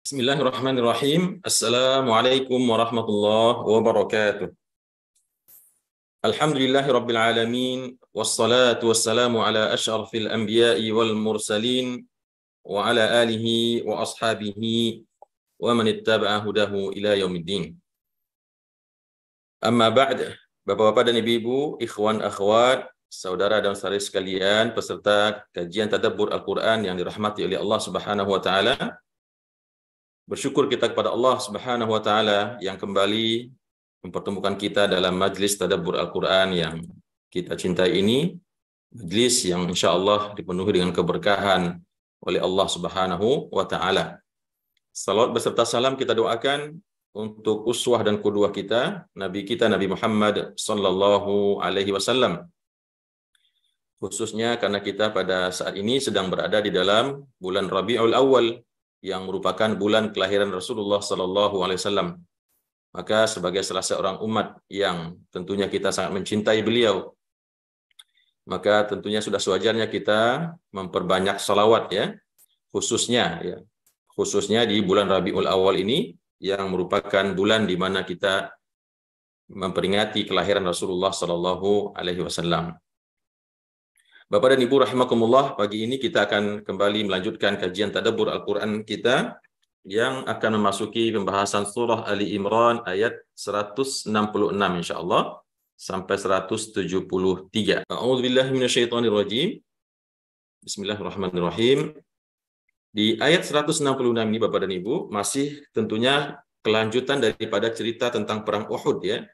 Bismillahirrahmanirrahim. Assalamualaikum warahmatullahi wabarakatuh. Alhamdulillahirabbil alamin wassalatu wassalamu ala asyrafil anbiya'i wal mursalin wa ala alihi wa ashabihi wa man ittaba'a hudahu ila yaumiddin. Amma ba'd. Bapak-bapak dan ibu-ibu, ikhwan akhwat, saudara dan saudari sekalian, peserta kajian tadabbur Al-Qur'an yang dirahmati oleh Allah Subhanahu wa taala. Bersyukur kita kepada Allah Subhanahu wa taala yang kembali mempertemukan kita dalam majlis tadabbur Al-Qur'an yang kita cintai ini, majlis yang insyaallah dipenuhi dengan keberkahan oleh Allah Subhanahu wa taala. Salawat beserta salam kita doakan untuk uswah dan qudwah kita, Nabi Muhammad sallallahu alaihi wasallam. Khususnya karena kita pada saat ini sedang berada di dalam bulan Rabiul Awal yang merupakan bulan kelahiran Rasulullah sallallahu alaihi wasallam. Maka sebagai salah seorang umat yang tentunya kita sangat mencintai beliau, maka tentunya sudah sewajarnya kita memperbanyak salawat ya, khususnya di bulan Rabiul Awal ini yang merupakan bulan di mana kita memperingati kelahiran Rasulullah sallallahu alaihi wasallam. Bapak dan Ibu rahimakumullah, pagi ini kita akan kembali melanjutkan kajian tadabbur Al-Qur'an kita yang akan memasuki pembahasan surah Ali Imran ayat 166 insyaallah sampai 173. A'udzubillahi minasyaitonirrajim. Bismillahirrahmanirrahim. Di ayat 166 ini Bapak dan Ibu masih tentunya kelanjutan daripada cerita tentang perang Uhud ya.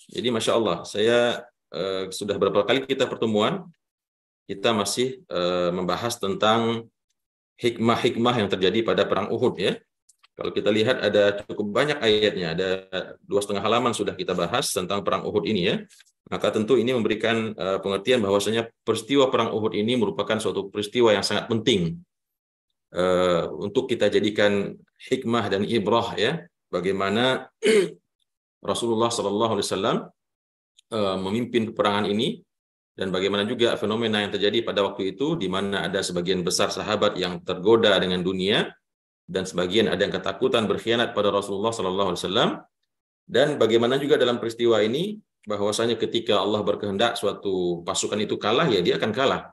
Jadi Masya Allah, saya sudah beberapa kali kita pertemuan, kita masih membahas tentang hikmah-hikmah yang terjadi pada perang Uhud ya. Kalau kita lihat ada cukup banyak ayatnya, ada 2,5 halaman sudah kita bahas tentang perang Uhud ini ya. Maka tentu ini memberikan pengertian bahwasanya peristiwa perang Uhud ini merupakan suatu peristiwa yang sangat penting untuk kita jadikan hikmah dan ibrah ya. Bagaimana Rasulullah SAW memimpin peperangan ini, dan bagaimana juga fenomena yang terjadi pada waktu itu, di mana ada sebagian besar sahabat yang tergoda dengan dunia, dan sebagian ada yang ketakutan berkhianat pada Rasulullah SAW. Dan bagaimana juga dalam peristiwa ini, bahwasanya ketika Allah berkehendak suatu pasukan itu kalah, ya dia akan kalah.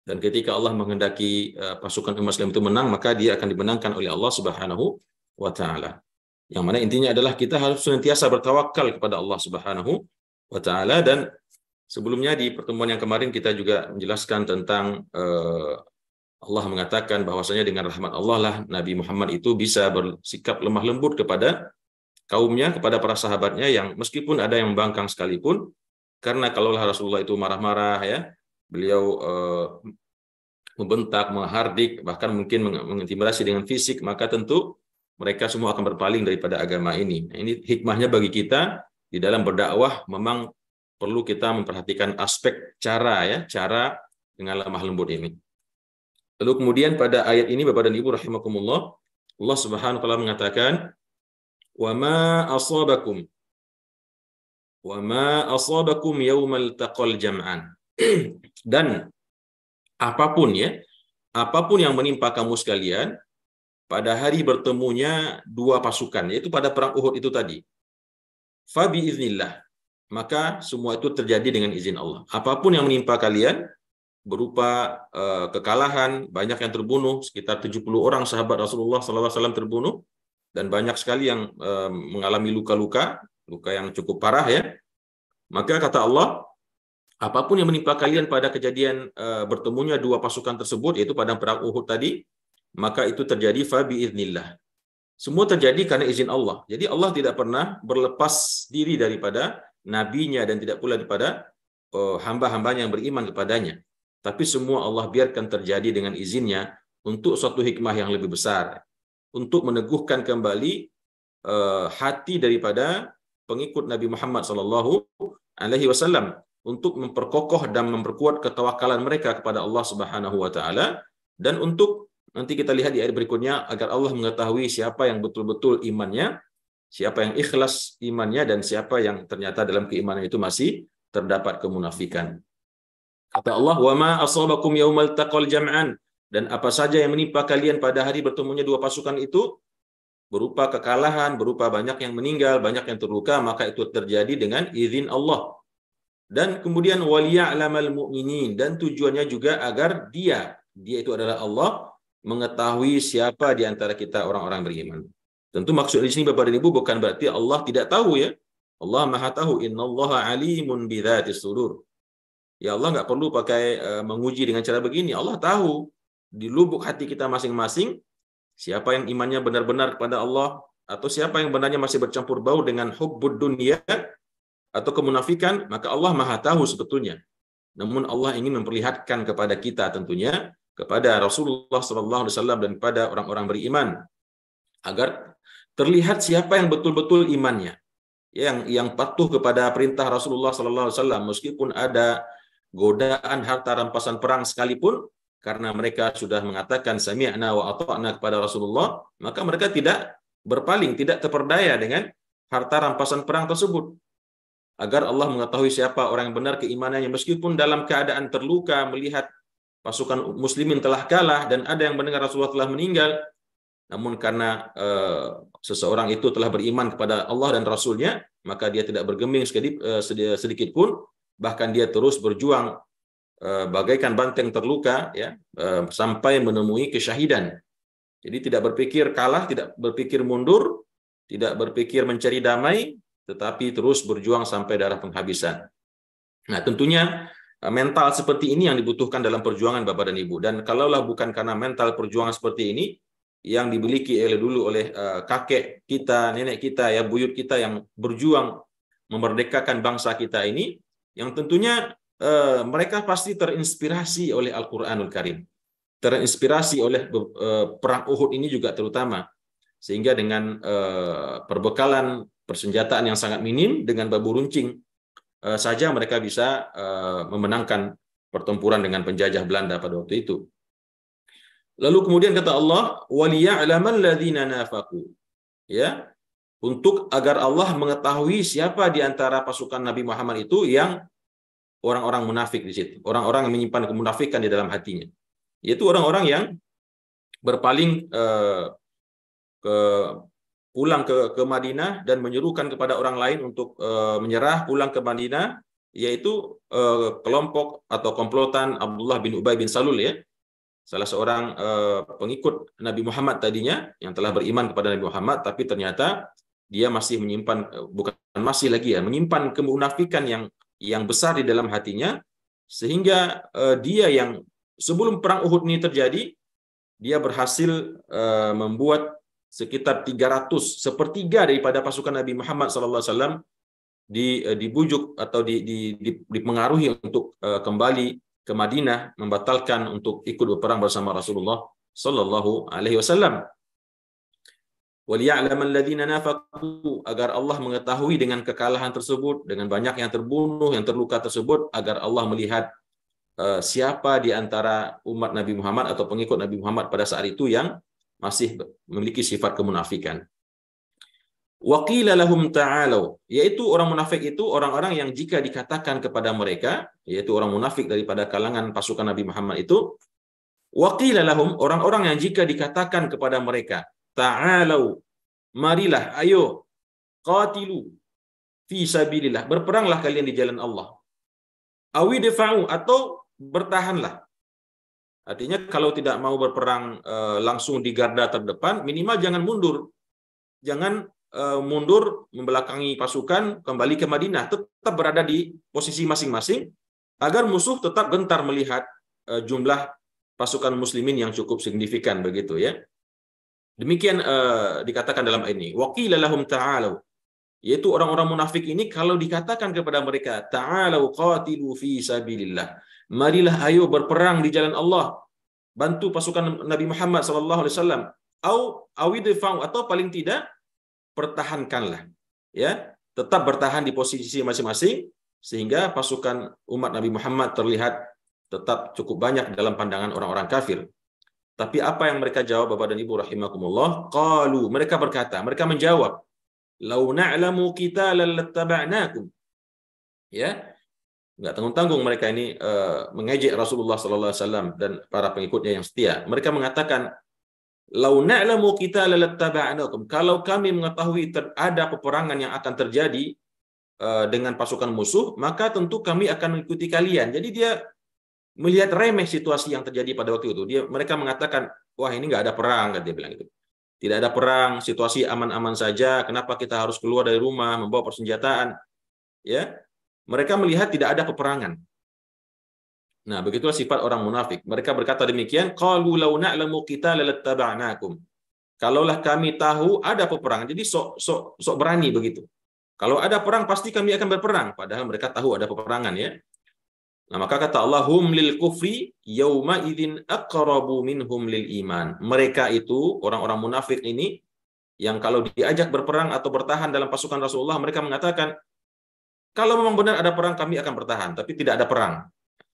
Dan ketika Allah menghendaki pasukan umat Islam itu menang, maka dia akan dimenangkan oleh Allah Subhanahu wa taala. Yang mana intinya adalah kita harus senantiasa bertawakal kepada Allah Subhanahu wa taala. Dan sebelumnya di pertemuan yang kemarin kita juga menjelaskan tentang Allah mengatakan bahwasanya dengan rahmat Allah lah Nabi Muhammad itu bisa bersikap lemah lembut kepada kaumnya, kepada para sahabatnya yang meskipun ada yang membangkang sekalipun, karena kalaulah Rasulullah itu marah-marah ya, beliau membentak, menghardik, bahkan mungkin mengintimidasi dengan fisik, maka tentu mereka semua akan berpaling daripada agama ini. Nah, ini hikmahnya bagi kita di dalam berdakwah, memang perlu kita memperhatikan aspek cara dengan lemah lembut ini. Lalu kemudian pada ayat ini Bapak dan Ibu rahimakumullah, Allah Subhanahu wa taala mengatakan, "Wa ma asabakum yaumal taqal jam'an." Dan apapun yang menimpa kamu sekalian pada hari bertemunya dua pasukan, yaitu pada perang Uhud itu tadi. Fa bi iznillah, maka semua itu terjadi dengan izin Allah. Apapun yang menimpa kalian berupa kekalahan, banyak yang terbunuh, sekitar 70 orang sahabat Rasulullah SAW terbunuh, dan banyak sekali yang mengalami luka yang cukup parah ya. Maka kata Allah, apapun yang menimpa kalian pada kejadian bertemunya dua pasukan tersebut, yaitu pada perang Uhud tadi, maka itu terjadi fa bi iznillah. Semua terjadi karena izin Allah. Jadi Allah tidak pernah berlepas diri daripada nabinya dan tidak pula daripada hamba-hambanya yang beriman kepadanya. Tapi semua Allah biarkan terjadi dengan izinnya untuk suatu hikmah yang lebih besar, untuk meneguhkan kembali hati daripada pengikut Nabi Muhammad SAW, untuk memperkokoh dan memperkuat ketawakalan mereka kepada Allah Subhanahu wa taala, dan untuk nanti kita lihat di ayat berikutnya agar Allah mengetahui siapa yang betul-betul imannya, siapa yang ikhlas imannya, dan siapa yang ternyata dalam keimanan itu masih terdapat kemunafikan. Kata Allah, "Wa ma asabakum yaumal taqal jam'an." Dan apa saja yang menimpa kalian pada hari bertemunya dua pasukan itu, berupa kekalahan, berupa banyak yang meninggal, banyak yang terluka, maka itu terjadi dengan izin Allah. Dan kemudian waliya'lamal mu'minin, dan tujuannya juga agar dia itu adalah Allah, mengetahui siapa di antara kita orang-orang beriman. Tentu maksud di sini Bapak dan Ibu bukan berarti Allah tidak tahu ya. Allah Maha tahu, innallaha alimun bidzatis sudur. Ya Allah nggak perlu pakai menguji dengan cara begini. Allah tahu di lubuk hati kita masing-masing siapa yang imannya benar-benar kepada Allah, atau siapa yang benarnya masih bercampur bau dengan hubbud dunia atau kemunafikan, maka Allah Maha tahu sebetulnya. Namun Allah ingin memperlihatkan kepada kita tentunya, kepada Rasulullah SAW dan kepada orang-orang beriman, agar terlihat siapa yang betul-betul imannya, yang patuh kepada perintah Rasulullah SAW, meskipun ada godaan harta rampasan perang sekalipun, karena mereka sudah mengatakan sami'na wa ata'na kepada Rasulullah, maka mereka tidak berpaling, tidak terperdaya dengan harta rampasan perang tersebut. Agar Allah mengetahui siapa orang yang benar keimanannya, meskipun dalam keadaan terluka melihat pasukan muslimin telah kalah dan ada yang mendengar Rasulullah telah meninggal, namun karena seseorang itu telah beriman kepada Allah dan Rasulnya, maka dia tidak bergeming sedikit pun, bahkan dia terus berjuang bagaikan banteng terluka ya, sampai menemui kesyahidan. Jadi tidak berpikir kalah, tidak berpikir mundur, tidak berpikir mencari damai, tetapi terus berjuang sampai darah penghabisan. Nah, tentunya mental seperti ini yang dibutuhkan dalam perjuangan Bapak dan Ibu. Dan kalaulah bukan karena mental perjuangan seperti ini yang dimiliki oleh kakek kita, nenek kita, ya buyut kita yang berjuang memerdekakan bangsa kita ini, yang tentunya mereka pasti terinspirasi oleh Al-Quranul Karim, terinspirasi oleh perang Uhud ini juga terutama, sehingga dengan perbekalan persenjataan yang sangat minim, dengan babu runcing saja mereka bisa memenangkan pertempuran dengan penjajah Belanda pada waktu itu. Lalu kemudian kata Allah, waliya'lamal ladzina nafaqu, ya, untuk agar Allah mengetahui siapa di antara pasukan Nabi Muhammad itu yang orang-orang munafik di situ, orang-orang yang menyimpan kemunafikan di dalam hatinya, yaitu orang-orang yang berpaling pulang ke Madinah dan menyerukan kepada orang lain untuk menyerah pulang ke Madinah, yaitu kelompok atau komplotan Abdullah bin Ubay bin Salul, ya, salah seorang pengikut Nabi Muhammad tadinya yang telah beriman kepada Nabi Muhammad, tapi ternyata dia masih menyimpan, bukan masih lagi ya, menyimpan kemunafikan yang besar di dalam hatinya, sehingga dia yang sebelum perang Uhud ini terjadi, dia berhasil membuat sekitar 300, sepertiga daripada pasukan Nabi Muhammad SAW dibujuk atau dipengaruhi untuk kembali ke Madinah, membatalkan untuk ikut berperang bersama Rasulullah Sallallahu Alaihi Wasallam. Waliya'lamal ladzina nafaqu, agar Allah mengetahui dengan kekalahan tersebut, dengan banyak yang terbunuh, yang terluka tersebut, agar Allah melihat siapa di antara umat Nabi Muhammad atau pengikut Nabi Muhammad pada saat itu yang masih memiliki sifat kemunafikan. Waqila lahum ta'alu, yaitu orang munafik itu orang-orang yang jika dikatakan kepada mereka, yaitu orang munafik daripada kalangan pasukan Nabi Muhammad itu, waqila lahum, orang-orang yang jika dikatakan kepada mereka, ta'alu, marilah, ayo, qatilu fi sabilillah, berperanglah kalian di jalan Allah, awidfa'u, atau bertahanlah. Artinya kalau tidak mau berperang langsung di garda terdepan, minimal jangan mundur. Jangan mundur membelakangi pasukan kembali ke Madinah, tetap berada di posisi masing-masing agar musuh tetap gentar melihat jumlah pasukan muslimin yang cukup signifikan, begitu ya. Demikian dikatakan dalam ayat ini. Waqila lahum ta'alu, yaitu orang-orang munafik ini kalau dikatakan kepada mereka, ta'alu qatilu fi sabilillah, marilah ayo berperang di jalan Allah, bantu pasukan Nabi Muhammad SAW, atau paling tidak pertahankanlah, ya, tetap bertahan di posisi masing-masing sehingga pasukan umat Nabi Muhammad terlihat tetap cukup banyak dalam pandangan orang-orang kafir. Tapi apa yang mereka jawab Bapak dan Ibu rahimakumullah? Qalu, mereka berkata, mereka menjawab, lau na'lamu qitalan lattaba'nakum. Ya, nggak tanggung-tanggung mereka ini mengejek Rasulullah SAW dan para pengikutnya yang setia. Mereka mengatakan, Lau na'lamu qitalan lattaba'nakum. Kalau kami mengetahui ada peperangan yang akan terjadi dengan pasukan musuh, maka tentu kami akan mengikuti kalian. Jadi dia melihat remeh situasi yang terjadi pada waktu itu. Mereka mengatakan, wah ini nggak ada perang, kan dia bilang itu. Tidak ada perang, situasi aman-aman saja. Kenapa kita harus keluar dari rumah membawa persenjataan? Ya, mereka melihat tidak ada peperangan. Nah, begitulah sifat orang munafik. Mereka berkata demikian, qalu law na'lamu qitalan lattaba'nakum. Kalaulah kami tahu ada peperangan, jadi sok berani begitu. Kalau ada perang pasti kami akan berperang, padahal mereka tahu ada peperangan ya. Nah, maka kata Allah, hum lil kufri yauma idzin aqrabu minhum lil iman. Mereka itu orang-orang munafik ini yang kalau diajak berperang atau bertahan dalam pasukan Rasulullah, mereka mengatakan, kalau memang benar ada perang kami akan bertahan, tapi tidak ada perang.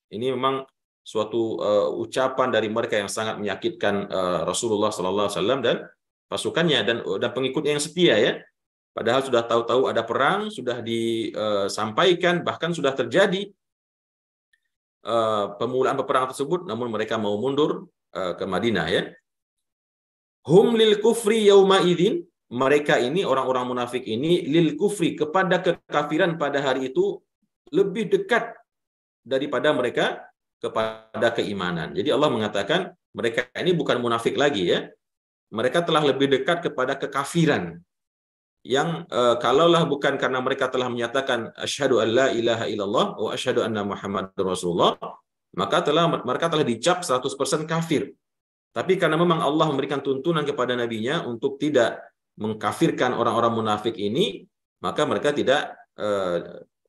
Ini memang suatu ucapan dari mereka yang sangat menyakitkan Rasulullah SAW dan pasukannya dan pengikutnya yang setia ya. Padahal sudah tahu-tahu ada perang, sudah disampaikan, bahkan sudah terjadi pemulaan peperangan tersebut, namun mereka mau mundur ke Madinah ya. Hum lil kufri yauma idzin, mereka ini orang-orang munafik ini lil kufri kepada kekafiran pada hari itu lebih dekat daripada mereka kepada keimanan. Jadi Allah mengatakan mereka ini bukan munafik lagi ya. Mereka telah lebih dekat kepada kekafiran. Yang kalaulah bukan karena mereka telah menyatakan asyhadu an la ilaha illallah wa asyhadu anna muhammadar rasulullah, maka mereka telah dicap 100% kafir. Tapi karena memang Allah memberikan tuntunan kepada nabinya untuk tidak mengkafirkan orang-orang munafik ini, maka mereka tidak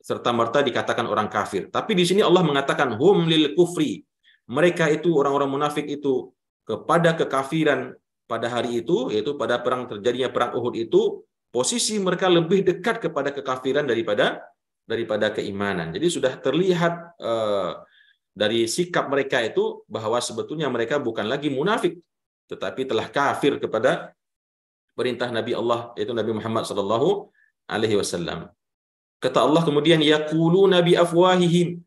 serta-merta dikatakan orang kafir. Tapi di sini Allah mengatakan hum lil kufri. Mereka itu orang-orang munafik itu kepada kekafiran pada hari itu, yaitu pada terjadinya perang Uhud itu, posisi mereka lebih dekat kepada kekafiran daripada keimanan. Jadi sudah terlihat dari sikap mereka itu bahwa sebetulnya mereka bukan lagi munafik, tetapi telah kafir kepada perintah Nabi Allah, yaitu Nabi Muhammad SAW. Kata Allah kemudian, yaquluna bi afwahihim.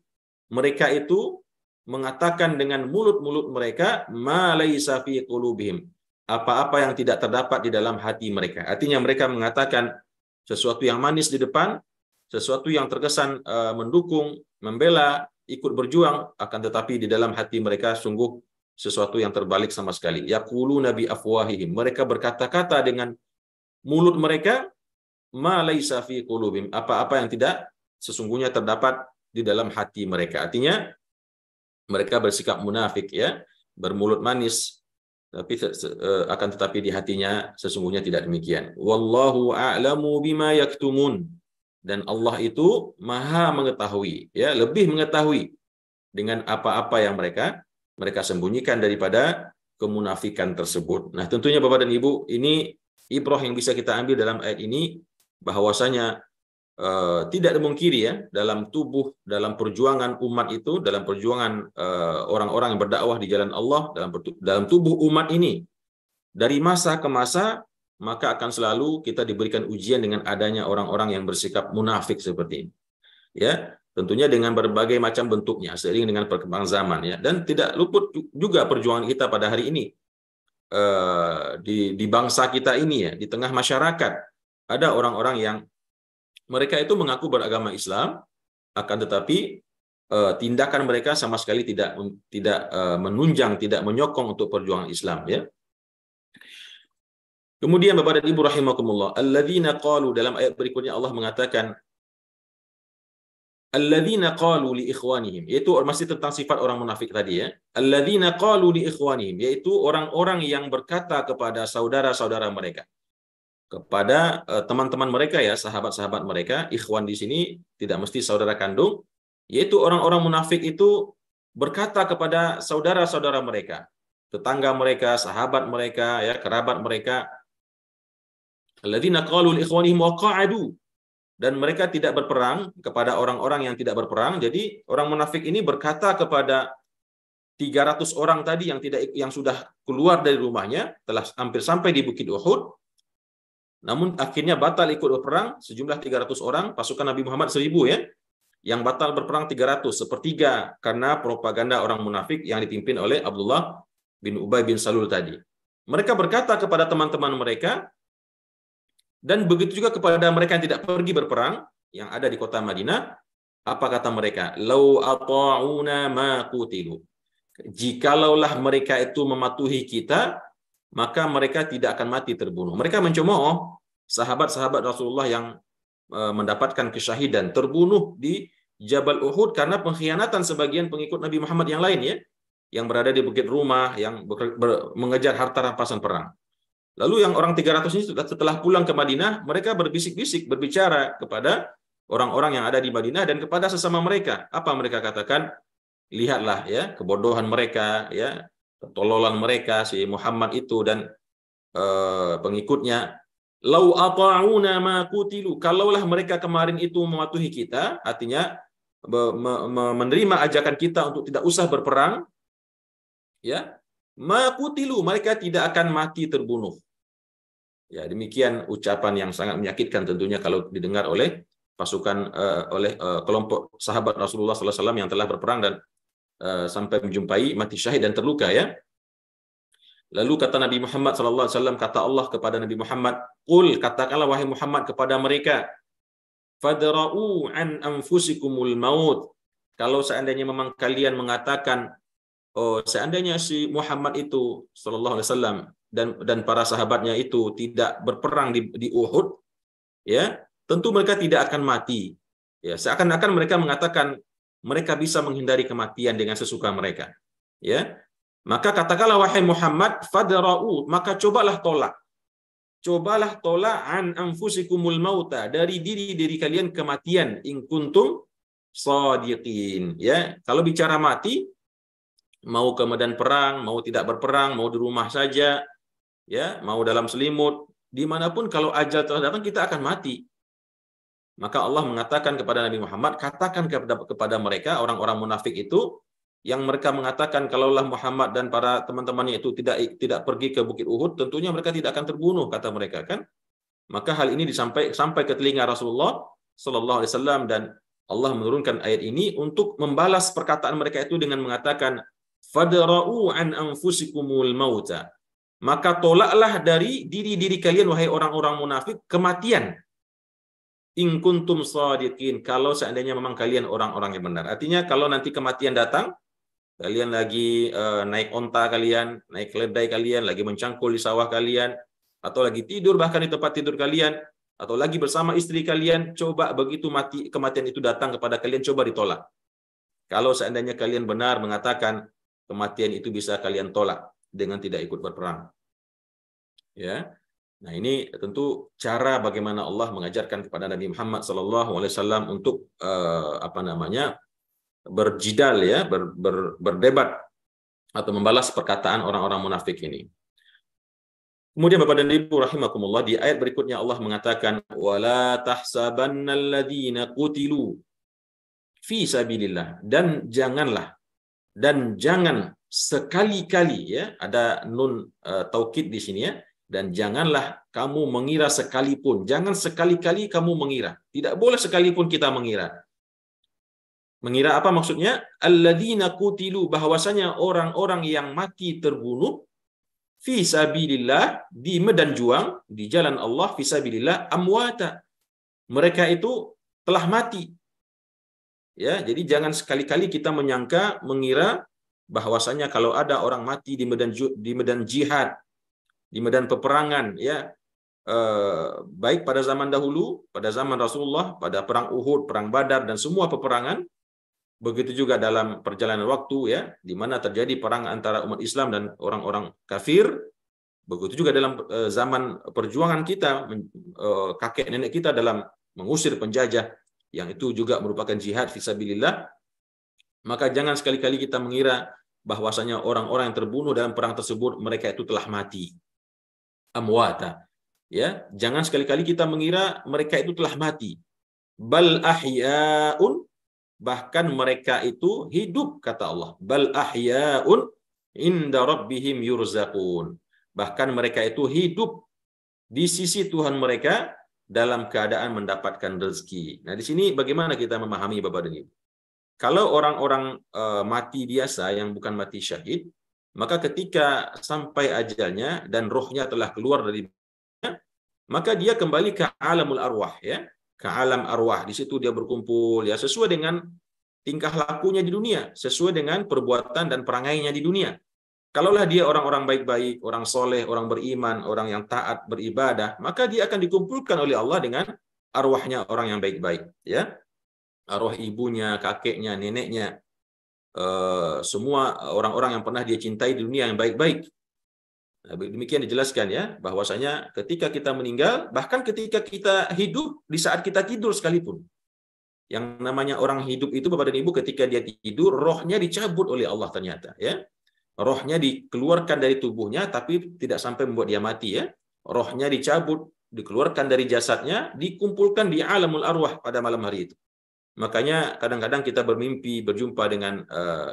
Mereka itu mengatakan dengan mulut-mulut mereka, ma laisa fi qulubihim. Apa-apa yang tidak terdapat di dalam hati mereka. Artinya mereka mengatakan sesuatu yang manis di depan, sesuatu yang terkesan mendukung, membela, ikut berjuang, akan tetapi di dalam hati mereka sungguh sesuatu yang terbalik sama sekali. Yaquluna bi afwahihim. Mereka berkata-kata dengan mulut mereka, ma laisa fi qulubihim. Apa-apa yang tidak sesungguhnya terdapat di dalam hati mereka. Artinya mereka bersikap munafik ya, bermulut manis, tapi akan tetapi di hatinya sesungguhnya tidak demikian. Wallahu a'lamu bima yaktumun. Dan Allah itu maha mengetahui, ya, lebih mengetahui dengan apa-apa yang mereka sembunyikan daripada kemunafikan tersebut. Nah, tentunya Bapak dan Ibu, ini ibrah yang bisa kita ambil dalam ayat ini, bahwasanya tidak dimungkiri ya, dalam perjuangan umat itu, dalam perjuangan orang-orang yang berdakwah di jalan Allah, dalam tubuh umat ini, dari masa ke masa, maka akan selalu kita diberikan ujian dengan adanya orang-orang yang bersikap munafik seperti ini. Ya, tentunya dengan berbagai macam bentuknya seiring dengan perkembangan zaman ya, dan tidak luput juga perjuangan kita pada hari ini di bangsa kita ini ya, di tengah masyarakat ada orang-orang yang mereka itu mengaku beragama Islam, akan tetapi tindakan mereka sama sekali tidak menunjang, tidak menyokong untuk perjuangan Islam ya. Kemudian Bapak dan Ibu rahimakumullah, alladzina qalu, dalam ayat berikutnya Allah mengatakan alladzina qalu li ikhwanihim, yaitu masih tentang sifat orang munafik tadi ya. Alladzina qalu li ikhwanihim, yaitu orang-orang yang berkata kepada saudara-saudara mereka, kepada teman-teman mereka ya, sahabat-sahabat mereka. Ikhwan di sini tidak mesti saudara kandung, yaitu orang-orang munafik itu berkata kepada saudara-saudara mereka, tetangga mereka, sahabat mereka ya, kerabat mereka. Alladzina qalu li ikhwanihim wa qa'adu, dan mereka tidak berperang kepada orang-orang yang tidak berperang. Jadi orang munafik ini berkata kepada 300 orang tadi yang sudah keluar dari rumahnya, telah hampir sampai di Bukit Uhud, namun akhirnya batal ikut berperang, sejumlah 300 orang, pasukan Nabi Muhammad 1000 ya, yang batal berperang 300, sepertiga karena propaganda orang munafik yang dipimpin oleh Abdullah bin Ubay bin Salul tadi. Mereka berkata kepada teman-teman mereka, dan begitu juga kepada mereka yang tidak pergi berperang, yang ada di kota Madinah, apa kata mereka? Lau ata'una ma qutilu. Jikalaulah mereka itu mematuhi kita, maka mereka tidak akan mati terbunuh. Mereka mencemooh sahabat-sahabat Rasulullah yang mendapatkan kesyahidan, terbunuh di Jabal Uhud karena pengkhianatan sebagian pengikut Nabi Muhammad yang lain, ya, yang berada di Bukit Rumah, yang mengejar harta rampasan perang. Lalu yang orang 300 ini setelah pulang ke Madinah, mereka berbisik-bisik, berbicara kepada orang-orang yang ada di Madinah dan kepada sesama mereka. Apa mereka katakan? Lihatlah ya kebodohan mereka, ya ketololan mereka si Muhammad itu dan pengikutnya. Lau ata'una ma qutilu, kalaulah mereka kemarin itu mematuhi kita, artinya menerima ajakan kita untuk tidak usah berperang, ya, ma qutilu, mereka tidak akan mati terbunuh. Ya, demikian ucapan yang sangat menyakitkan tentunya kalau didengar oleh pasukan kelompok sahabat Rasulullah SAW yang telah berperang dan sampai menjumpai mati syahid dan terluka, ya. Lalu kata Nabi Muhammad SAW, kata Allah kepada Nabi Muhammad, "Qul, katakanlah wahai Muhammad kepada mereka, fadra'u an anfusikumul maut." Kalau seandainya memang kalian mengatakan, oh, seandainya si Muhammad itu sallallahu alaihi wasallam dan para sahabatnya itu tidak berperang di Uhud, ya, tentu mereka tidak akan mati. Ya, seakan-akan mereka mengatakan mereka bisa menghindari kematian dengan sesuka mereka. Ya. Maka katakanlah wahai Muhammad, fadra'u, maka cobalah tolak. Cobalah tolak an anfusikumul mauta, dari diri kalian kematian, in kuntum shadiqin. Ya, kalau bicara mati, mau ke medan perang, mau tidak berperang, mau di rumah saja, ya, mau dalam selimut, dimanapun kalau ajal telah datang kita akan mati. Maka Allah mengatakan kepada Nabi Muhammad, katakan kepada mereka, orang-orang munafik itu, yang mereka mengatakan kalaulah Muhammad dan para teman-temannya itu tidak pergi ke Bukit Uhud, tentunya mereka tidak akan terbunuh, kata mereka, kan? Maka hal ini sampai ke telinga Rasulullah Sallallahu Alaihi Wasallam, dan Allah menurunkan ayat ini untuk membalas perkataan mereka itu dengan mengatakan, fadra'u an anfusikumul mauta, maka tolaklah dari diri kalian wahai orang-orang munafik kematian, in kuntum shadiqin, kalau seandainya memang kalian orang-orang yang benar. Artinya kalau nanti kematian datang, kalian lagi naik onta kalian, naik keledai kalian, lagi mencangkul di sawah kalian, atau lagi tidur bahkan di tempat tidur kalian, atau lagi bersama istri kalian, coba begitu kematian itu datang kepada kalian, coba ditolak. Kalau seandainya kalian benar mengatakan kematian itu bisa kalian tolak dengan tidak ikut berperang. Ya. Nah, ini tentu cara bagaimana Allah mengajarkan kepada Nabi Muhammad SAW untuk berjidal, ya, berdebat atau membalas perkataan orang-orang munafik ini. Kemudian Bapak dan Ibu rahimakumullah, di ayat berikutnya Allah mengatakan, wala tahsabannalladzina qutilu fi sabilillah, dan jangan sekali-kali, ya, ada nun taukid di sini, ya, dan janganlah kamu mengira sekalipun, jangan sekali-kali kamu mengira, tidak boleh sekalipun kita mengira. Mengira apa maksudnya? Alladzina qutilu, bahwasanya orang-orang yang mati terbunuh fi sabilillah, di medan juang, di jalan Allah, fi sabilillah amwata, mereka itu telah mati. Ya, jadi jangan sekali-kali kita mengira bahwasanya kalau ada orang mati di medan jihad, di medan peperangan, ya, baik pada zaman dahulu, pada zaman Rasulullah, pada perang Uhud, perang Badar, dan semua peperangan, begitu juga dalam perjalanan waktu, ya, di mana terjadi perang antara umat Islam dan orang-orang kafir, begitu juga dalam zaman perjuangan kita, kakek nenek kita dalam mengusir penjajah, yang itu juga merupakan jihad fisabilillah. Maka jangan sekali-kali kita mengira bahwasanya orang-orang yang terbunuh dalam perang tersebut mereka itu telah mati. Amwata. Ya, jangan sekali-kali kita mengira mereka itu telah mati. Bal ahya'un, bahkan mereka itu hidup, kata Allah. Bal ahya'un inda rabbihim yurzaqun. Bahkan mereka itu hidup di sisi Tuhan mereka dalam keadaan mendapatkan rezeki. Nah, di sini bagaimana kita memahami Bapak dan Ibu? Kalau orang-orang mati biasa yang bukan mati syahid, Maka ketika sampai ajalnya dan rohnya telah keluar dari badannya, maka dia kembali ke alamul arwah, ya, ke alam arwah. Di situ dia berkumpul, ya, sesuai dengan tingkah lakunya di dunia, sesuai dengan perbuatan dan perangainya di dunia. Kalaulah dia orang-orang baik-baik, orang soleh, orang beriman, orang yang taat beribadah, maka dia akan dikumpulkan oleh Allah dengan arwahnya orang yang baik-baik, ya, arwah ibunya, kakeknya, neneknya, semua orang-orang yang pernah dia cintai di dunia yang baik-baik. Nah, demikian dijelaskan, ya, bahwasanya ketika kita meninggal, bahkan ketika kita hidup, di saat kita tidur sekalipun, yang namanya orang hidup itu, Bapak dan Ibu, ketika dia tidur, rohnya dicabut oleh Allah ternyata, ya. Rohnya dikeluarkan dari tubuhnya, tapi tidak sampai membuat dia mati, ya. Rohnya dicabut, dikeluarkan dari jasadnya, dikumpulkan di alamul arwah pada malam hari itu. Makanya kadang-kadang kita bermimpi berjumpa dengan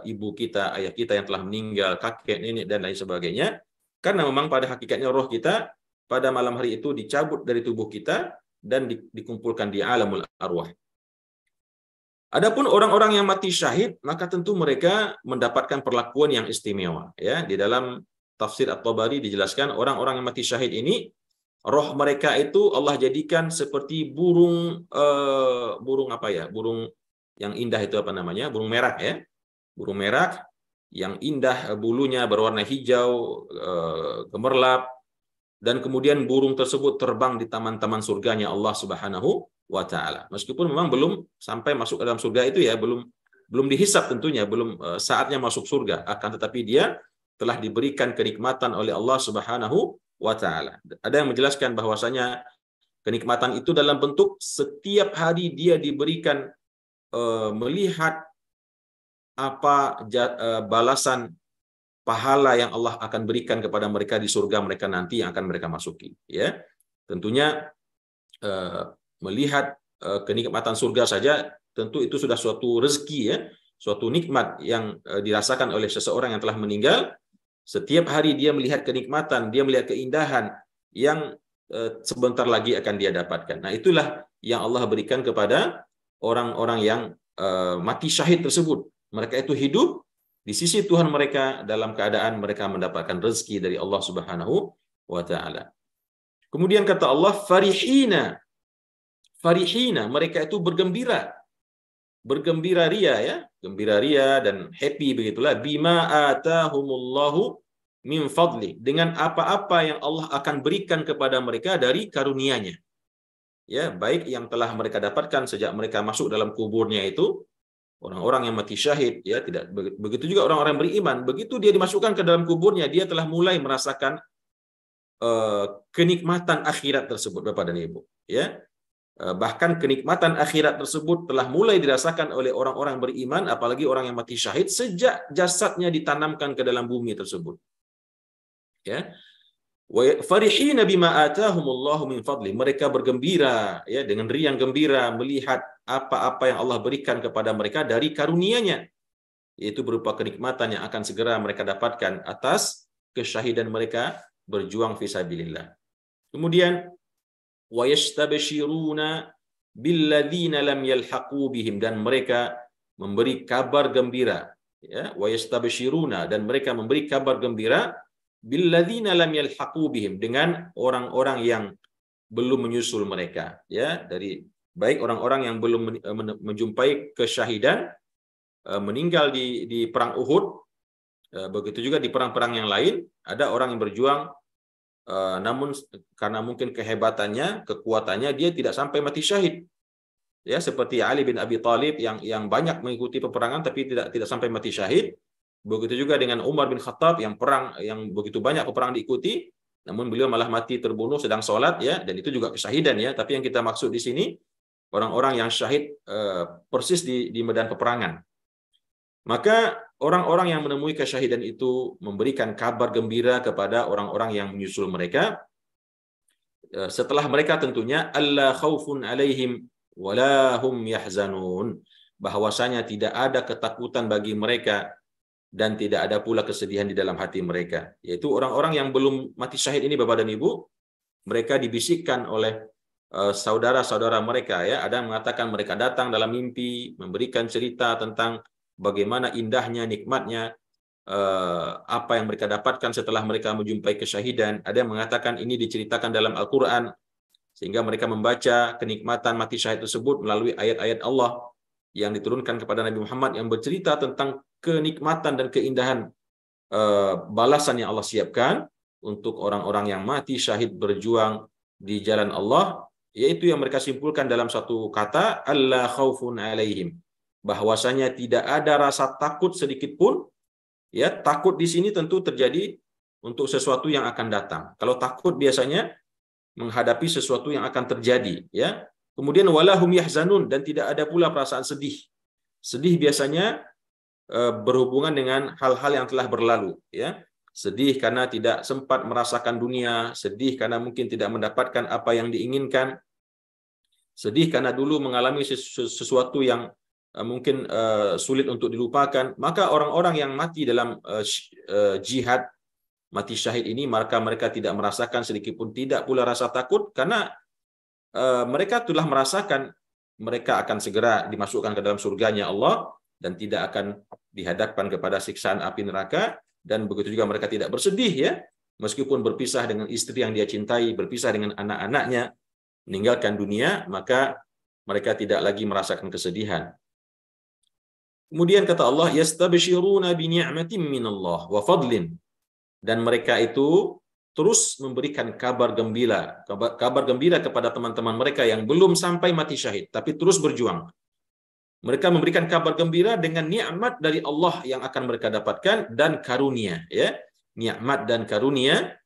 ibu kita, ayah kita yang telah meninggal, kakek, nenek, dan lain sebagainya. Karena memang pada hakikatnya roh kita pada malam hari itu dicabut dari tubuh kita dan dikumpulkan di alamul arwah. Adapun orang-orang yang mati syahid, maka tentu mereka mendapatkan perlakuan yang istimewa. Ya, di dalam tafsir At-Tabari dijelaskan orang-orang yang mati syahid ini, roh mereka itu Allah jadikan seperti burung, burung apa ya? Burung yang indah itu apa namanya? Burung merak, ya. Burung merak yang indah, bulunya berwarna hijau, gemerlap, dan kemudian burung tersebut terbang di taman-taman surganya Allah Subhanahu wa taala. Meskipun memang belum sampai masuk ke dalam surga itu, ya, belum dihisab tentunya, belum saatnya masuk surga, akan tetapi dia telah diberikan kenikmatan oleh Allah Subhanahu wa taala. Ada yang menjelaskan bahwasanya kenikmatan itu dalam bentuk setiap hari dia diberikan melihat apa balasan pahala yang Allah akan berikan kepada mereka di surga mereka nanti yang akan mereka masuki, ya. Tentunya melihat kenikmatan surga saja tentu itu sudah suatu rezeki, ya, suatu nikmat yang dirasakan oleh seseorang yang telah meninggal. Setiap hari dia melihat kenikmatan, dia melihat keindahan yang sebentar lagi akan dia dapatkan. Nah, itulah yang Allah berikan kepada orang-orang yang mati syahid tersebut. Mereka itu hidup di sisi Tuhan mereka dalam keadaan mereka mendapatkan rezeki dari Allah Subhanahu wa taala. Kemudian kata Allah, farihina. Farihina, mereka itu bergembira. Bergembira ria, ya, gembira ria dan happy begitulah, bima atahumullahu min fadli, dengan apa-apa yang Allah akan berikan kepada mereka dari karunia-Nya. Ya, baik yang telah mereka dapatkan sejak mereka masuk dalam kuburnya itu, orang-orang yang mati syahid, ya, tidak begitu juga orang-orang beriman, begitu dia dimasukkan ke dalam kuburnya, dia telah mulai merasakan kenikmatan akhirat tersebut, Bapak dan Ibu, ya. Bahkan kenikmatan akhirat tersebut telah mulai dirasakan oleh orang-orang beriman, apalagi orang yang mati syahid, sejak jasadnya ditanamkan ke dalam bumi tersebut. Ya. Wa farihina bima atahumullahu min fadli. Mereka bergembira, ya, dengan riang gembira melihat apa-apa yang Allah berikan kepada mereka dari karunia-Nya, yaitu berupa kenikmatan yang akan segera mereka dapatkan atas kesyahidan mereka berjuang fisabilillah. Kemudian wa yastabshiruna billadzina lam yalhaqu bihim, dan mereka memberi kabar gembira, ya, wa yastabshiruna, dan mereka memberi kabar gembira billadzina lam yalhaqu bihim, dengan orang-orang yang belum menyusul mereka, ya, dari baik orang-orang yang belum menjumpai kesyahidan, meninggal di perang Uhud, begitu juga di perang-perang yang lain, ada orang yang berjuang namun karena mungkin kehebatannya, kekuatannya, dia tidak sampai mati syahid. Ya, seperti Ali bin Abi Thalib yang banyak mengikuti peperangan tapi tidak sampai mati syahid. Begitu juga dengan Umar bin Khattab yang begitu banyak peperangan diikuti, namun beliau malah mati terbunuh sedang sholat, ya, dan itu juga kesyahidan, ya. Tapi yang kita maksud di sini orang-orang yang syahid persis di medan peperangan. Maka orang-orang yang menemui kesyahidan itu memberikan kabar gembira kepada orang-orang yang menyusul mereka. Setelah mereka tentunya alla khaufun alaihim wala hum yahzanun, bahwasanya tidak ada ketakutan bagi mereka dan tidak ada pula kesedihan di dalam hati mereka. Yaitu orang-orang yang belum mati syahid ini, Bapak dan Ibu, mereka dibisikkan oleh saudara-saudara mereka, ya. Ada yang mengatakan mereka datang dalam mimpi memberikan cerita tentang bagaimana indahnya, nikmatnya apa yang mereka dapatkan setelah mereka menjumpai kesyahidan. Ada yang mengatakan ini diceritakan dalam Al-Quran, sehingga mereka membaca kenikmatan mati syahid tersebut melalui ayat-ayat Allah yang diturunkan kepada Nabi Muhammad yang bercerita tentang kenikmatan dan keindahan balasan yang Allah siapkan untuk orang-orang yang mati syahid berjuang di jalan Allah, yaitu yang mereka simpulkan dalam satu kata, alla khaufun alaihim, bahwasanya tidak ada rasa takut sedikit pun. Ya, takut di sini tentu terjadi untuk sesuatu yang akan datang. Kalau takut biasanya menghadapi sesuatu yang akan terjadi, ya. Kemudian walahum yahzanun, dan tidak ada pula perasaan sedih. Sedih biasanya berhubungan dengan hal-hal yang telah berlalu, ya. Sedih karena tidak sempat merasakan dunia, sedih karena mungkin tidak mendapatkan apa yang diinginkan, sedih karena dulu mengalami sesuatu yang mungkin sulit untuk dilupakan. Maka orang-orang yang mati dalam jihad, mati syahid ini, maka mereka tidak merasakan sedikit pun tidak pula rasa takut, karena mereka telah merasakan mereka akan segera dimasukkan ke dalam surganya Allah dan tidak akan dihadapkan kepada siksaan api neraka. Dan begitu juga mereka tidak bersedih, ya, meskipun berpisah dengan istri yang dia cintai, berpisah dengan anak-anaknya, meninggalkan dunia, maka mereka tidak lagi merasakan kesedihan. Kemudian kata Allah, yastabshiruna bi ni'matin minallah wa fadlin, dan mereka itu terus memberikan kabar gembira kepada teman-teman mereka yang belum sampai mati syahid tapi terus berjuang. Mereka memberikan kabar gembira dengan nikmat dari Allah yang akan mereka dapatkan dan karunia, ya, nikmat dan karunia.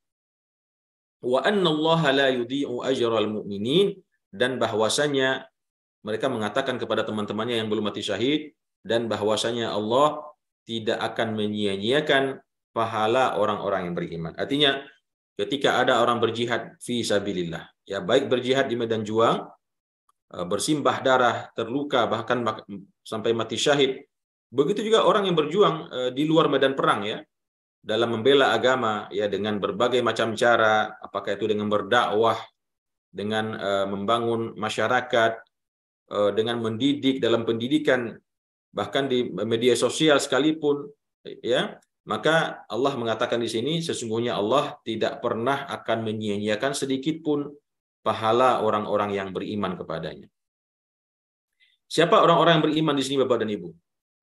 Wa annallaha la yudhi'u ajral mu'minin, dan bahwasanya mereka mengatakan kepada teman-temannya yang belum mati syahid, dan bahwasanya Allah tidak akan menyia-nyiakan pahala orang-orang yang beriman. Artinya ketika ada orang berjihad fi sabilillah, ya, baik berjihad di medan juang, bersimbah darah, terluka, bahkan sampai mati syahid. Begitu juga orang yang berjuang di luar medan perang, ya, dalam membela agama, ya, dengan berbagai macam cara, apakah itu dengan berdakwah, dengan membangun masyarakat, dengan mendidik dalam pendidikan, bahkan di media sosial sekalipun, ya, maka Allah mengatakan di sini, sesungguhnya Allah tidak pernah akan menyia-nyiakan sedikit pun pahala orang-orang yang beriman kepadanya. Siapa orang-orang yang beriman di sini, Bapak dan Ibu?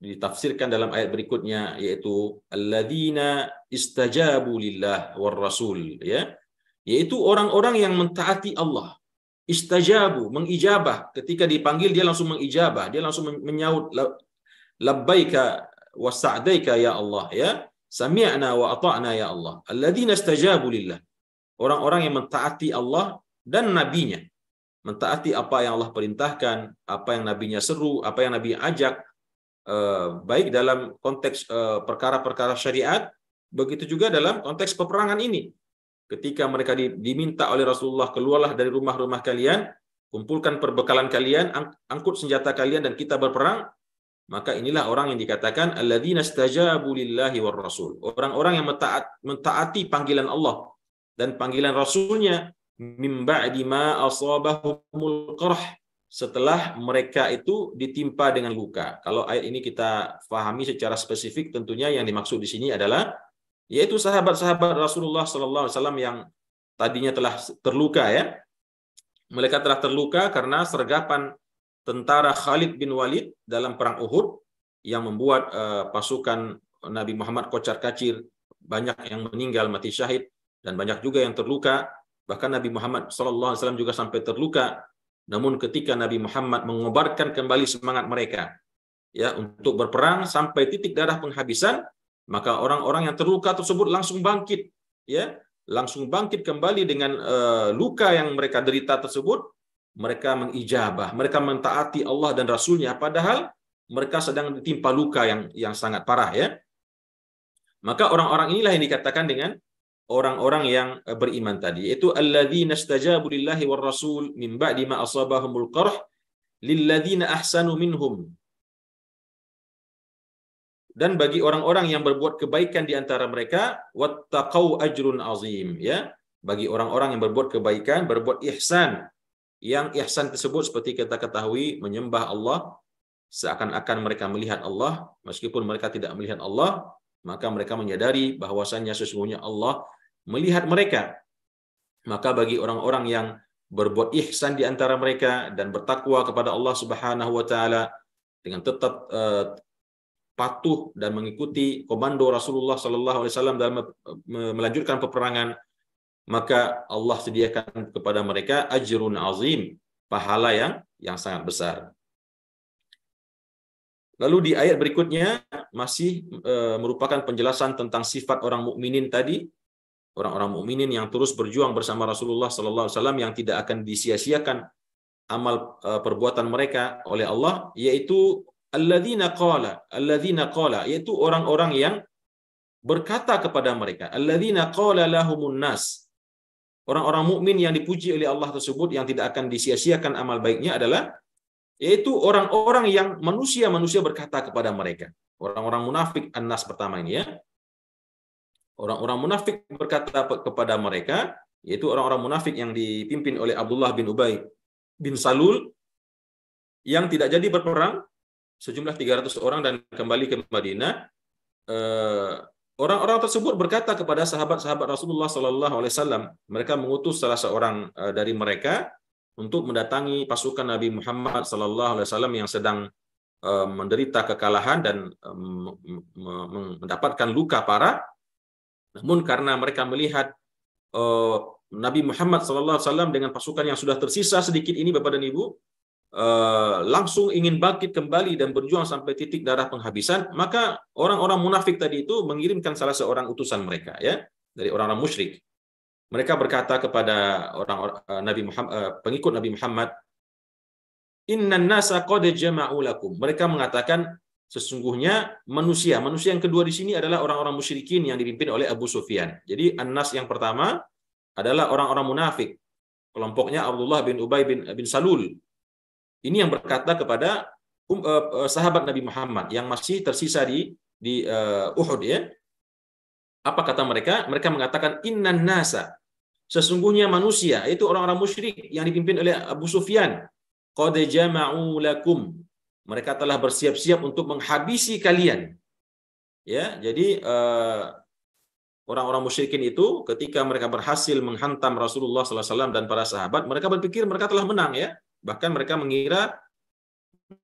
Ditafsirkan dalam ayat berikutnya, yaitu alladzina istajabu lillah war rasul, ya, yaitu orang-orang yang mentaati Allah. Istajabu, mengijabah, ketika dipanggil dia langsung mengijabah, dia langsung menyaut labbaika wa sa'daika ya Allah, ya, sami'na wa ata'na ya Allah. Alladzina istajabu lillah, orang-orang yang mentaati Allah dan nabinya, mentaati apa yang Allah perintahkan, apa yang nabinya seru, apa yang nabi ajak, baik dalam konteks perkara-perkara syariat, begitu juga dalam konteks peperangan ini. Ketika mereka diminta oleh Rasulullah, keluarlah dari rumah-rumah kalian, kumpulkan perbekalan kalian, angkut senjata kalian, dan kita berperang. Maka inilah orang yang dikatakan alladzina istajabu lillahi war rasul, orang-orang yang mentaati panggilan Allah dan panggilan Rasulnya, min ba'di ma asabahumul qarh, setelah mereka itu ditimpa dengan luka. Kalau ayat ini kita fahami secara spesifik, tentunya yang dimaksud di sini adalah yaitu sahabat-sahabat Rasulullah SAW yang tadinya telah terluka, ya. Mereka telah terluka karena sergapan tentara Khalid bin Walid dalam perang Uhud yang membuat pasukan Nabi Muhammad kocar-kacir, banyak yang meninggal mati syahid dan banyak juga yang terluka. Bahkan Nabi Muhammad SAW juga sampai terluka. Namun ketika Nabi Muhammad mengobarkan kembali semangat mereka, ya, untuk berperang sampai titik darah penghabisan, maka orang-orang yang terluka tersebut langsung bangkit, ya, langsung bangkit kembali dengan luka yang mereka derita tersebut. Mereka mengijabah, mereka mentaati Allah dan Rasulnya, padahal mereka sedang ditimpa luka yang sangat parah, ya. Maka orang-orang inilah yang dikatakan dengan orang-orang yang beriman tadi, yaitu alladzina istajabu lillahi war rasul min ba'di ma asabahumul qarh lilladzina ahsanu minhum, dan bagi orang-orang yang berbuat kebaikan di antara mereka, wattaqau ajrun azim, ya, bagi orang-orang yang berbuat kebaikan, berbuat ihsan, yang ihsan tersebut seperti kita ketahui menyembah Allah seakan-akan mereka melihat Allah, meskipun mereka tidak melihat Allah, maka mereka menyadari bahwasannya sesungguhnya Allah melihat mereka. Maka bagi orang-orang yang berbuat ihsan di antara mereka dan bertakwa kepada Allah Subhanahu wa taala dengan tetap patuh dan mengikuti komando Rasulullah sallallahu alaihi wasallam dalam melanjutkan peperangan, maka Allah sediakan kepada mereka ajrun azim, pahala yang sangat besar. Lalu di ayat berikutnya masih merupakan penjelasan tentang sifat orang mukminin tadi, orang-orang mukminin yang terus berjuang bersama Rasulullah sallallahu alaihi wasallam yang tidak akan disia-siakan amal perbuatan mereka oleh Allah, yaitu alladzina qala, yaitu orang-orang yang berkata kepada mereka, alladzina qala lahumun nas. Orang-orang mukmin yang dipuji oleh Allah tersebut yang tidak akan disia-siakan amal baiknya adalah yaitu orang-orang yang manusia berkata kepada mereka. Orang-orang munafik An-Nas pertama ini ya. Orang-orang munafik berkata kepada mereka, yaitu orang-orang munafik yang dipimpin oleh Abdullah bin Ubay bin Salul yang tidak jadi berperang, sejumlah 300 orang dan kembali ke Madinah. Orang-orang tersebut berkata kepada sahabat-sahabat Rasulullah sallallahu alaihi wasallam, mereka mengutus salah seorang dari mereka untuk mendatangi pasukan Nabi Muhammad sallallahu alaihi wasallam yang sedang menderita kekalahan dan mendapatkan luka parah. Namun karena mereka melihat Nabi Muhammad sallallahu alaihi wasallam dengan pasukan yang sudah tersisa sedikit ini, Bapak dan Ibu, langsung ingin bangkit kembali dan berjuang sampai titik darah penghabisan, maka orang-orang munafik tadi itu mengirimkan salah seorang utusan mereka ya, dari orang-orang musyrik. Mereka berkata kepada orang Nabi Muhammad, pengikut Nabi Muhammad, "Innan nasa qad jama'u lakum." Mereka mengatakan sesungguhnya manusia yang kedua di sini adalah orang-orang musyrikin yang dipimpin oleh Abu Sufyan. Jadi An-Nas yang pertama adalah orang-orang munafik. Kelompoknya Abdullah bin Ubay bin Salul. Ini yang berkata kepada sahabat Nabi Muhammad yang masih tersisa di Uhud ya. Apa kata mereka? Mereka mengatakan innan nasa, sesungguhnya manusia, itu orang-orang musyrik yang dipimpin oleh Abu Sufyan, qad jama'u lakum, mereka telah bersiap-siap untuk menghabisi kalian. Ya, jadi orang-orang musyrikin itu ketika mereka berhasil menghantam Rasulullah sallallahu alaihi wasallam dan para sahabat, mereka berpikir mereka telah menang ya. Bahkan mereka mengira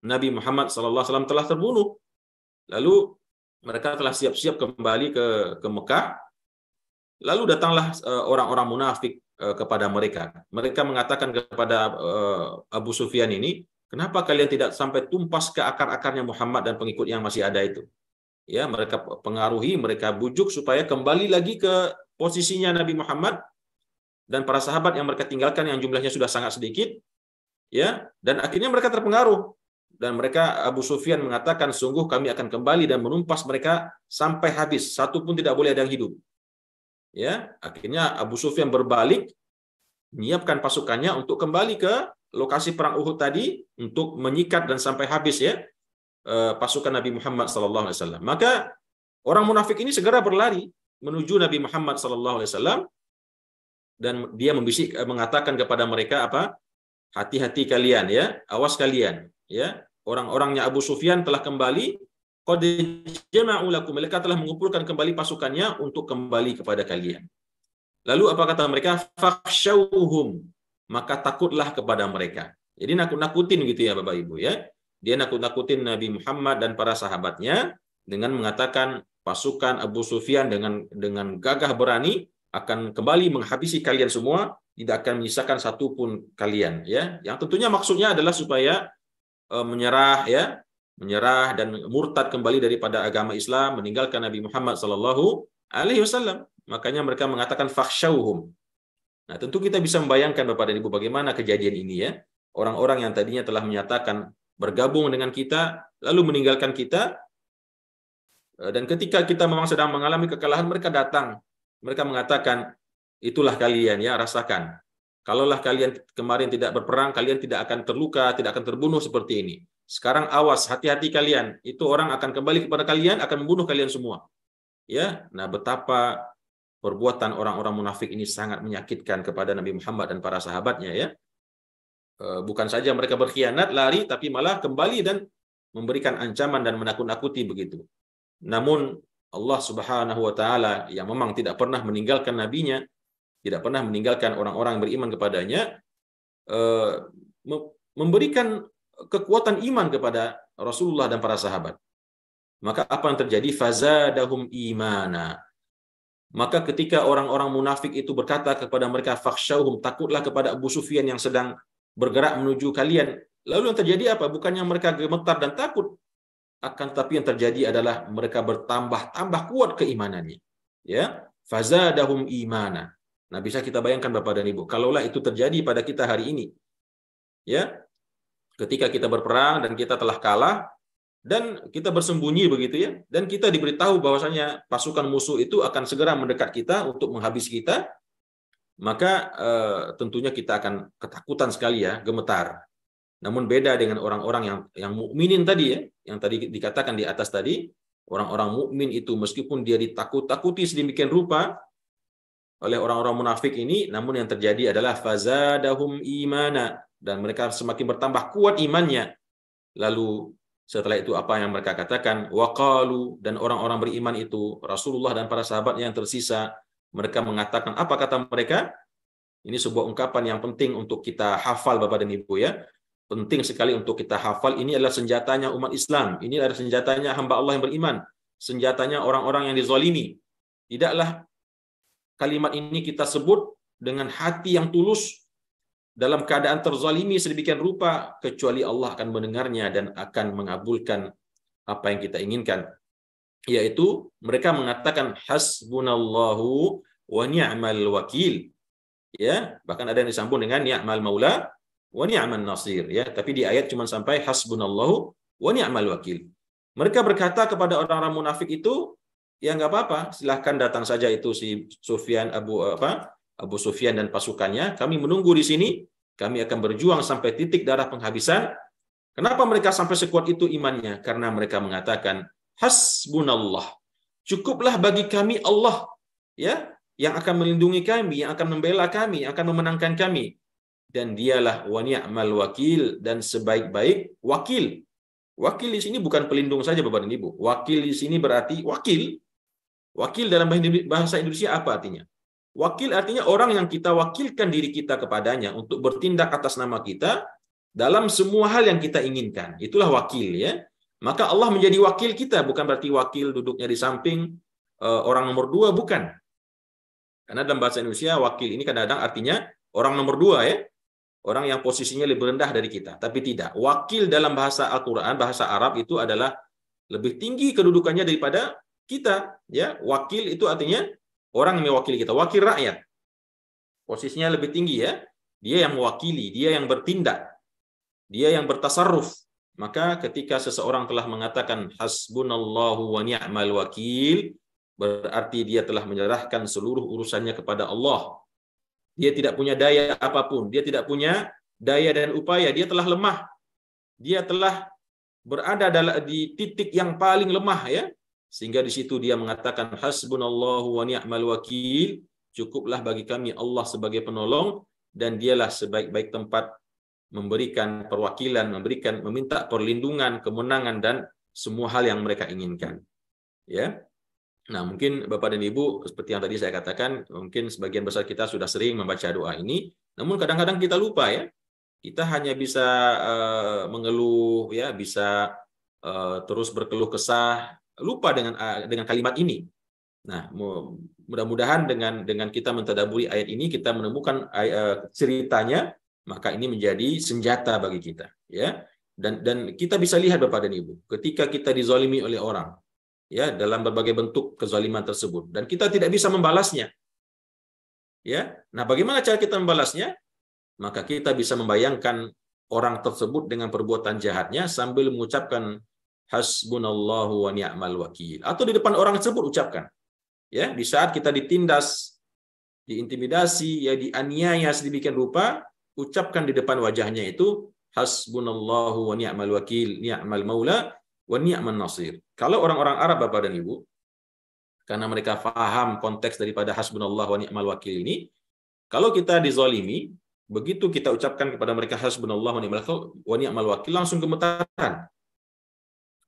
Nabi Muhammad sallallahu alaihi wasallam telah terbunuh. Lalu mereka telah siap-siap kembali ke Mekah. Lalu datanglah orang-orang munafik kepada mereka. Mereka mengatakan kepada Abu Sufyan ini, kenapa kalian tidak sampai tumpas ke akar-akarnya Muhammad dan pengikut yang masih ada itu? Ya, mereka pengaruhi, mereka bujuk supaya kembali lagi ke posisinya Nabi Muhammad dan para sahabat yang mereka tinggalkan yang jumlahnya sudah sangat sedikit. Ya, dan akhirnya mereka terpengaruh. Dan mereka, Abu Sufyan mengatakan, sungguh kami akan kembali dan menumpas mereka sampai habis, satu pun tidak boleh ada yang hidup. Ya, akhirnya Abu Sufyan berbalik, menyiapkan pasukannya untuk kembali ke lokasi perang Uhud tadi untuk menyikat dan sampai habis ya pasukan Nabi Muhammad SAW. Maka orang munafik ini segera berlari menuju Nabi Muhammad SAW dan dia mengatakan kepada mereka apa? Hati-hati kalian ya, awas kalian ya. Orang-orangnya Abu Sufyan telah kembali, qad jama'u lakum, mereka telah mengumpulkan kembali pasukannya untuk kembali kepada kalian. Lalu apa kata mereka? Fakhshawhum, maka takutlah kepada mereka. Jadi nakut-nakutin gitu ya Bapak Ibu ya. Dia nakut-nakutin Nabi Muhammad dan para sahabatnya dengan mengatakan pasukan Abu Sufyan dengan gagah berani akan kembali menghabisi kalian semua, tidak akan menyisakan satu pun kalian ya. Yang tentunya maksudnya adalah supaya menyerah dan murtad kembali daripada agama Islam, meninggalkan Nabi Muhammad sallallahu alaihi wasallam. Makanya mereka mengatakan fakhshawhum. Nah, tentu kita bisa membayangkan Bapak dan Ibu bagaimana kejadian ini ya. Orang-orang yang tadinya telah menyatakan bergabung dengan kita lalu meninggalkan kita, dan ketika kita memang sedang mengalami kekalahan, mereka datang. Mereka mengatakan, itulah kalian ya, rasakan. Kalaulah kalian kemarin tidak berperang, kalian tidak akan terluka, tidak akan terbunuh seperti ini. Sekarang awas, hati-hati kalian. Itu orang akan kembali kepada kalian, akan membunuh kalian semua. Ya, nah betapa perbuatan orang-orang munafik ini sangat menyakitkan kepada Nabi Muhammad dan para sahabatnya ya. Bukan saja mereka berkhianat, lari, tapi malah kembali dan memberikan ancaman dan menakut-nakuti begitu. Namun Allah Subhanahu wa taala yang memang tidak pernah meninggalkan nabinya, tidak pernah meninggalkan orang-orang yang beriman kepadanya, eh, memberikan kekuatan iman kepada Rasulullah dan para sahabat. Maka apa yang terjadi? Fazadahum imana. Maka ketika orang-orang munafik itu berkata kepada mereka, fakhshawhum, takutlah kepada Abu Sufyan yang sedang bergerak menuju kalian. Lalu yang terjadi apa? Bukannya mereka gemetar dan takut, akan tapi yang terjadi adalah mereka bertambah-tambah kuat keimanannya. Ya, fazadahum imana. Nah, bisa kita bayangkan Bapak dan Ibu, kalaulah itu terjadi pada kita hari ini, ya, ketika kita berperang dan kita telah kalah dan kita bersembunyi begitu ya, dan kita diberitahu bahwasanya pasukan musuh itu akan segera mendekat kita untuk menghabisi kita, maka tentunya kita akan ketakutan sekali ya, gemetar. Namun beda dengan orang-orang yang mukminin tadi ya, yang tadi dikatakan di atas tadi, orang-orang mukmin itu meskipun dia ditakut-takuti sedemikian rupa oleh orang-orang munafik ini, namun yang terjadi adalah fazadahum imana, dan mereka semakin bertambah kuat imannya. Lalu setelah itu apa yang mereka katakan? Waqalu, dan orang-orang beriman itu, Rasulullah dan para sahabat yang tersisa, mereka mengatakan, apa kata mereka? Ini sebuah ungkapan yang penting untuk kita hafal Bapak dan Ibu ya. Penting sekali untuk kita hafal. Ini adalah senjatanya umat Islam. Ini adalah senjatanya hamba Allah yang beriman. Senjatanya orang-orang yang dizalimi. Tidaklah kalimat ini kita sebut dengan hati yang tulus dalam keadaan terzalimi sedemikian rupa, kecuali Allah akan mendengarnya dan akan mengabulkan apa yang kita inginkan. Yaitu mereka mengatakan hasbunallahu wa ni'mal wakil. Ya, bahkan ada yang disambung dengan ni'mal maula wa ni'man nasir ya, tapi di ayat cuma sampai hasbunallahu wa ni'mal wakil. Mereka berkata kepada orang-orang munafik itu, ya nggak apa-apa, silahkan datang saja itu si Sufyan Abu Sufyan dan pasukannya, kami menunggu di sini, kami akan berjuang sampai titik darah penghabisan. Kenapa mereka sampai sekuat itu imannya? Karena mereka mengatakan hasbunallah, cukuplah bagi kami Allah ya, yang akan melindungi kami, yang akan membela kami, yang akan memenangkan kami. Dan dialah wa ni'mal wakil, dan sebaik-baik wakil. Wakil di sini bukan pelindung saja Bapak dan Ibu. Wakil di sini berarti wakil. Wakil dalam bahasa Indonesia apa artinya? Wakil artinya orang yang kita wakilkan diri kita kepadanya untuk bertindak atas nama kita dalam semua hal yang kita inginkan. Itulah wakil ya. Maka Allah menjadi wakil kita, bukan berarti wakil duduknya di samping orang nomor 2, bukan. Karena dalam bahasa Indonesia wakil ini kadang-kadang artinya orang nomor 2 ya. Orang yang posisinya lebih rendah dari kita. Tapi tidak. Wakil dalam bahasa Al-Quran, bahasa Arab itu adalah lebih tinggi kedudukannya daripada kita. Ya, wakil itu artinya orang yang mewakili kita. Wakil rakyat. Posisinya lebih tinggi ya. Dia yang mewakili, dia yang bertindak, dia yang bertasarruf. Maka ketika seseorang telah mengatakan hasbunallahu wa ni'mal wakil, berarti dia telah menyerahkan seluruh urusannya kepada Allah. Dia tidak punya daya apapun, dia tidak punya daya dan upaya, dia telah lemah. Dia telah berada di titik yang paling lemah ya. Sehingga di situ dia mengatakan hasbunallahu wa ni'mal wakil, cukuplah bagi kami Allah sebagai penolong, dan dialah sebaik-baik tempat memberikan perwakilan, meminta perlindungan, kemenangan, dan semua hal yang mereka inginkan. Ya. Nah, mungkin Bapak dan Ibu, seperti yang tadi saya katakan, mungkin sebagian besar kita sudah sering membaca doa ini, namun kadang-kadang kita lupa ya. Kita hanya bisa mengeluh ya, bisa terus berkeluh kesah, lupa dengan kalimat ini. Nah, mudah-mudahan dengan kita mentadaburi ayat ini, kita menemukan ceritanya, maka ini menjadi senjata bagi kita ya. Dan kita bisa lihat Bapak dan Ibu, ketika kita dizalimi oleh orang ya, dalam berbagai bentuk kezaliman tersebut, dan kita tidak bisa membalasnya ya. Nah, bagaimana cara kita membalasnya? Maka kita bisa membayangkan orang tersebut dengan perbuatan jahatnya sambil mengucapkan hasbunallahu wa ni'mal wakil, atau di depan orang tersebut ucapkan ya, di saat kita ditindas, diintimidasi ya, dianiaya sedemikian rupa, ucapkan di depan wajahnya itu hasbunallahu wa ni'mal wakil, ni'mal maula wa ni'man nasir. Kalau orang-orang Arab Bapak dan Ibu, karena mereka paham konteks daripada hasbunallah wa ni'mal wakil ini, kalau kita dizalimi, begitu kita ucapkan kepada mereka hasbunallah wa ni'mal wakil, langsung gemetaran.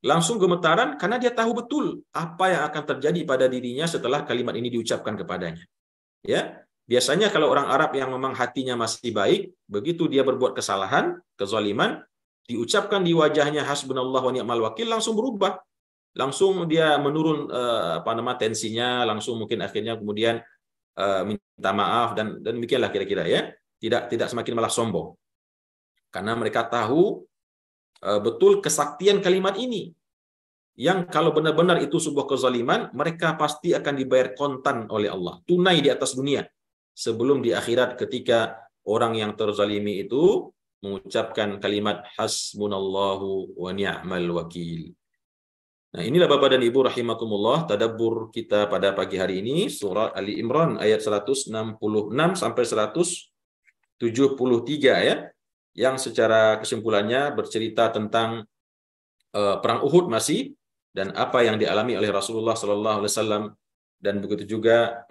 langsung gemetaran karena dia tahu betul apa yang akan terjadi pada dirinya setelah kalimat ini diucapkan kepadanya. Ya, biasanya kalau orang Arab yang memang hatinya masih baik, begitu dia berbuat kesalahan, kezaliman, diucapkan di wajahnya hasbunallah wa ni'mal wakil, langsung berubah. Langsung dia menurun tensinya, langsung mungkin akhirnya kemudian minta maaf dan demikianlah kira-kira ya. Tidak semakin malah sombong. Karena mereka tahu betul kesaktian kalimat ini. Yang kalau benar-benar itu sebuah kezaliman, mereka pasti akan dibayar kontan oleh Allah, tunai di atas dunia. Sebelum di akhirat ketika orang yang terzalimi itu mengucapkan kalimat hasbunallahu wa ni'mal wakil. Nah, inilah Bapak dan Ibu rahimakumullah, tadabbur kita pada pagi hari ini surah Ali Imran ayat 166 sampai 173 ya, yang secara kesimpulannya bercerita tentang perang Uhud masih, dan apa yang dialami oleh Rasulullah Sallallahu Alaihi Wasallam, dan begitu juga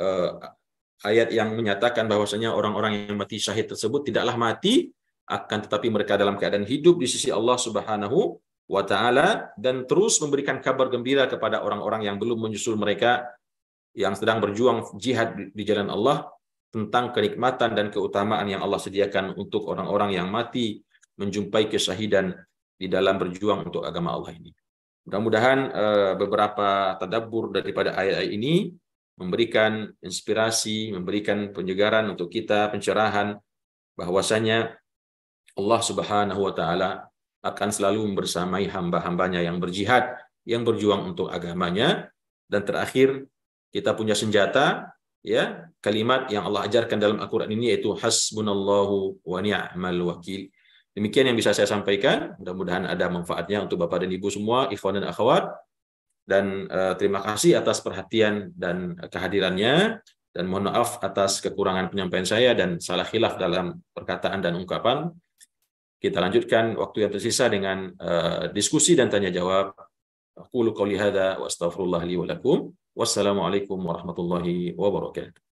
ayat yang menyatakan bahwasanya orang-orang yang mati syahid tersebut tidaklah mati, akan tetapi mereka dalam keadaan hidup di sisi Allah Subhanahu wa Ta'ala, dan terus memberikan kabar gembira kepada orang-orang yang belum menyusul mereka yang sedang berjuang jihad di jalan Allah, tentang kenikmatan dan keutamaan yang Allah sediakan untuk orang-orang yang mati menjumpai kesyahidan di dalam berjuang untuk agama Allah ini. Mudah-mudahan beberapa tadabbur daripada ayat-ayat ini memberikan inspirasi, memberikan penyegaran untuk kita, pencerahan bahwasanya Allah Subhanahu wa Ta'ala akan selalu membersamai hamba-hambanya yang berjihad, yang berjuang untuk agamanya. Dan terakhir, kita punya senjata, ya, kalimat yang Allah ajarkan dalam Al-Quran ini, yaitu hasbunallahu wa ni'mal wakil. Demikian yang bisa saya sampaikan. Mudah-mudahan ada manfaatnya untuk Bapak dan Ibu semua, ikhwan dan akhwat. Dan terima kasih atas perhatian dan kehadirannya. Dan mohon maaf atas kekurangan penyampaian saya dan salah khilaf dalam perkataan dan ungkapan. Kita lanjutkan waktu yang tersisa dengan diskusi dan tanya jawab. Aqulu qouli hadza wa astaghfirullah li wa lakum. Wassalamualaikum warahmatullahi wabarakatuh.